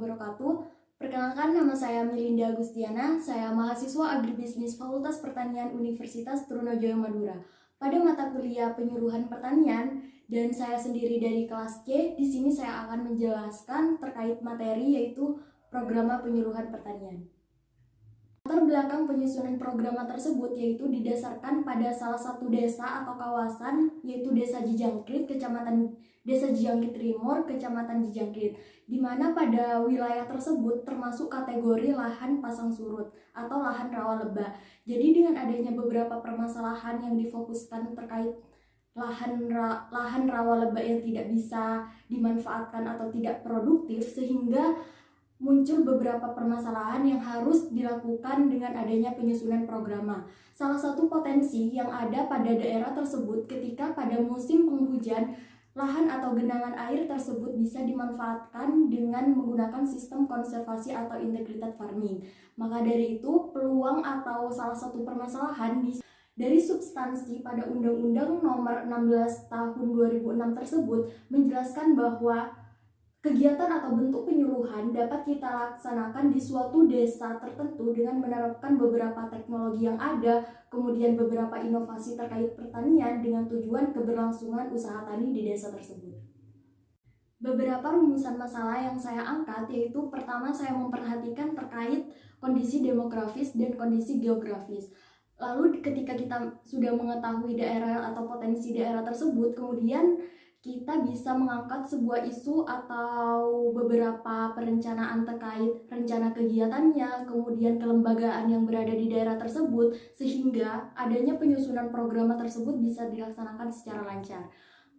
wabarakatuh. Perkenalkan, nama saya Melinda Agustiana. Saya mahasiswa Agribisnis Fakultas Pertanian Universitas Trunojoyo Madura. Pada mata kuliah penyuluhan pertanian, dan saya sendiri dari kelas C, di sini saya akan menjelaskan terkait materi yaitu program penyuluhan pertanian. Latar belakang penyusunan program tersebut yaitu didasarkan pada salah satu desa atau kawasan yaitu Desa Jijangkrit, Desa Jijangkrit Timur, Kecamatan Jijangkrit, di mana pada wilayah tersebut termasuk kategori lahan pasang surut atau lahan rawa lebah. Jadi dengan adanya beberapa permasalahan yang difokuskan terkait lahan rawa lebah yang tidak bisa dimanfaatkan atau tidak produktif, sehingga muncul beberapa permasalahan yang harus dilakukan dengan adanya penyusunan program. Salah satu potensi yang ada pada daerah tersebut ketika pada musim penghujan, lahan atau genangan air tersebut bisa dimanfaatkan dengan menggunakan sistem konservasi atau integrated farming. Maka dari itu, peluang atau salah satu permasalahan dari substansi pada Undang-Undang Nomor 16 Tahun 2006 tersebut menjelaskan bahwa kegiatan atau bentuk penyuluhan dapat kita laksanakan di suatu desa tertentu dengan menerapkan beberapa teknologi yang ada, kemudian beberapa inovasi terkait pertanian dengan tujuan keberlangsungan usaha tani di desa tersebut. Beberapa rumusan masalah yang saya angkat yaitu pertama, saya memperhatikan terkait kondisi demografis dan kondisi geografis. Lalu ketika kita sudah mengetahui daerah atau potensi daerah tersebut, kemudian kita bisa mengangkat sebuah isu atau beberapa perencanaan terkait rencana kegiatannya, kemudian kelembagaan yang berada di daerah tersebut, sehingga adanya penyusunan program tersebut bisa dilaksanakan secara lancar.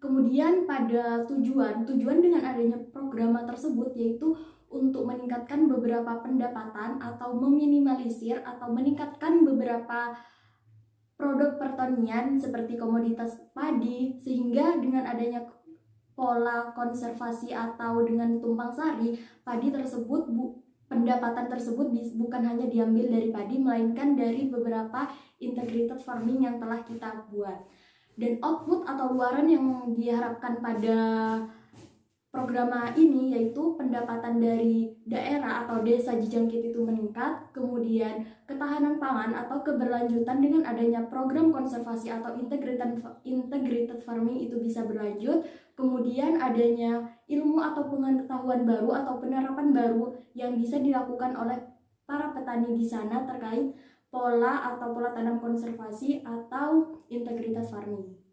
Kemudian pada tujuan dengan adanya program tersebut yaitu untuk meningkatkan beberapa pendapatan atau meminimalisir atau meningkatkan beberapa produk pertanian seperti komoditas padi, sehingga dengan adanya pola konservasi atau dengan tumpang sari padi tersebut, pendapatan tersebut bukan hanya diambil dari padi melainkan dari beberapa integrated farming yang telah kita buat. Dan output atau luaran yang diharapkan pada program ini yaitu pendapatan dari daerah atau desa Jijangkit itu meningkat, kemudian ketahanan pangan atau keberlanjutan dengan adanya program konservasi atau integrated farming itu bisa berlanjut, kemudian adanya ilmu atau pengetahuan baru atau penerapan baru yang bisa dilakukan oleh para petani di sana terkait pola tanam konservasi atau integrated farming.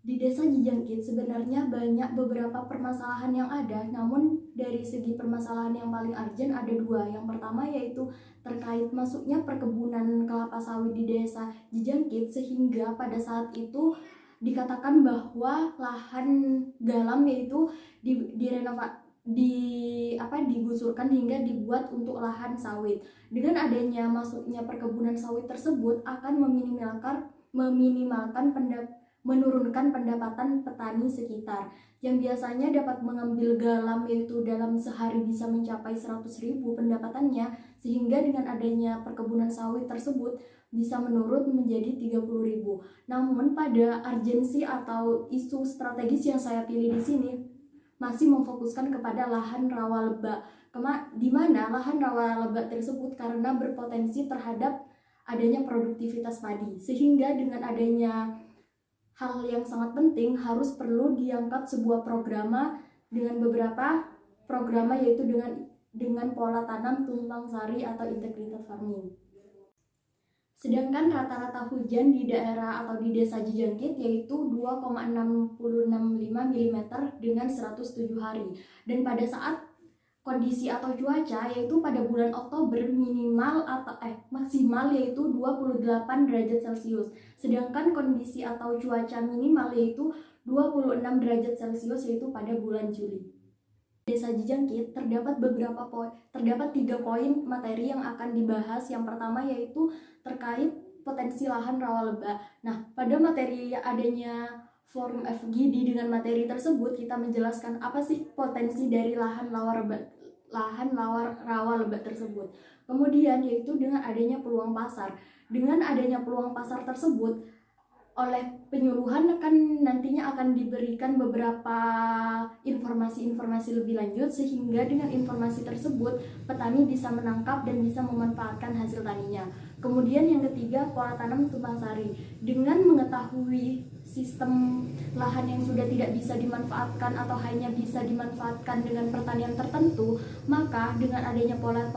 Di Desa Jijangkit sebenarnya banyak beberapa permasalahan yang ada, namun dari segi permasalahan yang paling urgent ada dua. Yang pertama yaitu terkait masuknya perkebunan kelapa sawit di Desa Jijangkit, sehingga pada saat itu dikatakan bahwa lahan galam yaitu digusurkan hingga dibuat untuk lahan sawit. Dengan adanya masuknya perkebunan sawit tersebut akan menurunkan pendapatan petani sekitar yang biasanya dapat mengambil galam yaitu dalam sehari bisa mencapai 100.000 pendapatannya, sehingga dengan adanya perkebunan sawit tersebut bisa menurun menjadi 30.000. Namun pada urgensi atau isu strategis yang saya pilih di sini masih memfokuskan kepada lahan rawa lebah, di mana lahan rawa lebah tersebut karena berpotensi terhadap adanya produktivitas padi, sehingga dengan adanya hal yang sangat penting harus perlu diangkat sebuah program dengan beberapa program yaitu dengan pola tanam tumpang sari atau integrated farming. Sedangkan rata-rata hujan di daerah atau di Desa Jijangkit yaitu 2,665 mm dengan 107 hari. Dan pada saat kondisi atau cuaca yaitu pada bulan Oktober maksimal yaitu 28 derajat Celcius. Sedangkan kondisi atau cuaca minimal yaitu 26 derajat Celcius yaitu pada bulan Juli. Desa Jijangkit terdapat 3 poin materi yang akan dibahas. Yang pertama yaitu terkait potensi lahan rawa lebah. Nah, pada materi adanya forum FGD dengan materi tersebut kita menjelaskan apa sih potensi dari lahan rawa lebah tersebut. Kemudian yaitu dengan adanya peluang pasar. Dengan adanya peluang pasar tersebut, oleh penyuluhan nantinya akan diberikan beberapa informasi-informasi lebih lanjut, sehingga dengan informasi tersebut petani bisa menangkap dan bisa memanfaatkan hasil taninya. Kemudian yang ketiga, pola tanam tumpang sari. Dengan mengetahui sistem lahan yang sudah tidak bisa dimanfaatkan atau hanya bisa dimanfaatkan dengan pertanian tertentu, maka dengan adanya pola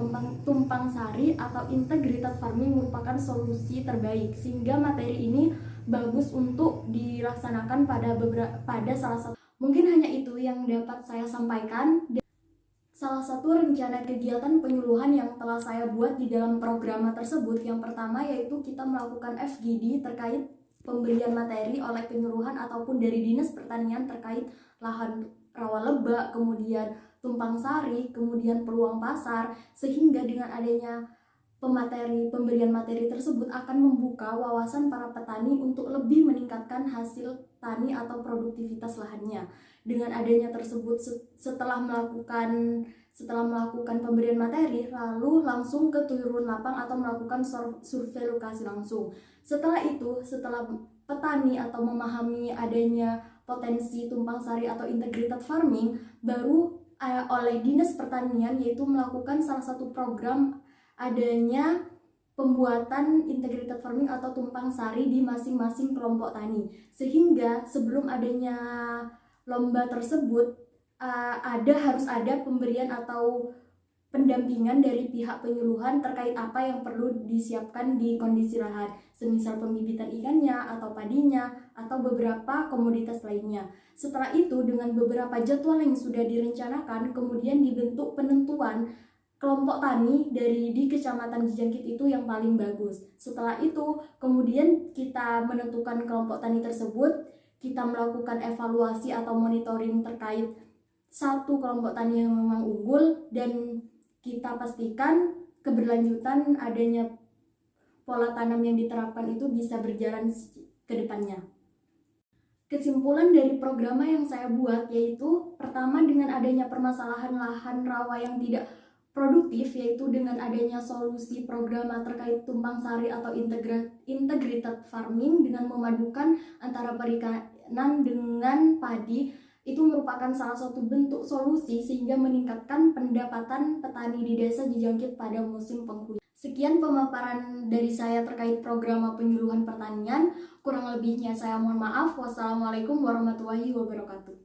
tumpang sari atau integrated farming merupakan solusi terbaik, sehingga materi ini bagus untuk dilaksanakan pada salah satu. Mungkin hanya itu yang dapat saya sampaikan. Salah satu rencana kegiatan penyuluhan yang telah saya buat di dalam program tersebut, yang pertama yaitu kita melakukan FGD terkait pemberian materi oleh penyuluhan ataupun dari Dinas Pertanian terkait lahan rawa lebak, kemudian tumpang sari, kemudian peluang pasar, sehingga dengan adanya pemberian materi tersebut akan membuka wawasan para petani untuk lebih meningkatkan hasil tani atau produktivitas lahannya. Dengan adanya tersebut, setelah melakukan pemberian materi, lalu langsung ke turun lapang atau melakukan survei lokasi langsung. Setelah itu, setelah petani atau memahami adanya potensi tumpang sari atau integrated farming, baru oleh Dinas Pertanian yaitu melakukan salah satu program adanya pembuatan integrated farming atau tumpang sari di masing-masing kelompok tani, sehingga sebelum adanya lomba tersebut harus ada pemberian atau pendampingan dari pihak penyuluhan terkait apa yang perlu disiapkan di kondisi lahan, semisal pembibitan ikannya atau padinya atau beberapa komoditas lainnya. Setelah itu, dengan beberapa jadwal yang sudah direncanakan, kemudian dibentuk penentuan kelompok tani di Kecamatan Cijangkit itu yang paling bagus. Setelah itu, kemudian kita menentukan kelompok tani tersebut, kita melakukan evaluasi atau monitoring terkait satu kelompok tani yang memang unggul, dan kita pastikan keberlanjutan adanya pola tanam yang diterapkan itu bisa berjalan ke depannya. Kesimpulan dari program yang saya buat yaitu, pertama, dengan adanya permasalahan lahan rawa yang tidak produktif, yaitu dengan adanya solusi program terkait tumpang sari atau integrated farming dengan memadukan antara perikanan dengan padi, itu merupakan salah satu bentuk solusi sehingga meningkatkan pendapatan petani di desa Cijangkit pada musim penghujan. Sekian pemaparan dari saya terkait program penyuluhan pertanian. Kurang lebihnya saya mohon maaf. Wassalamualaikum warahmatullahi wabarakatuh.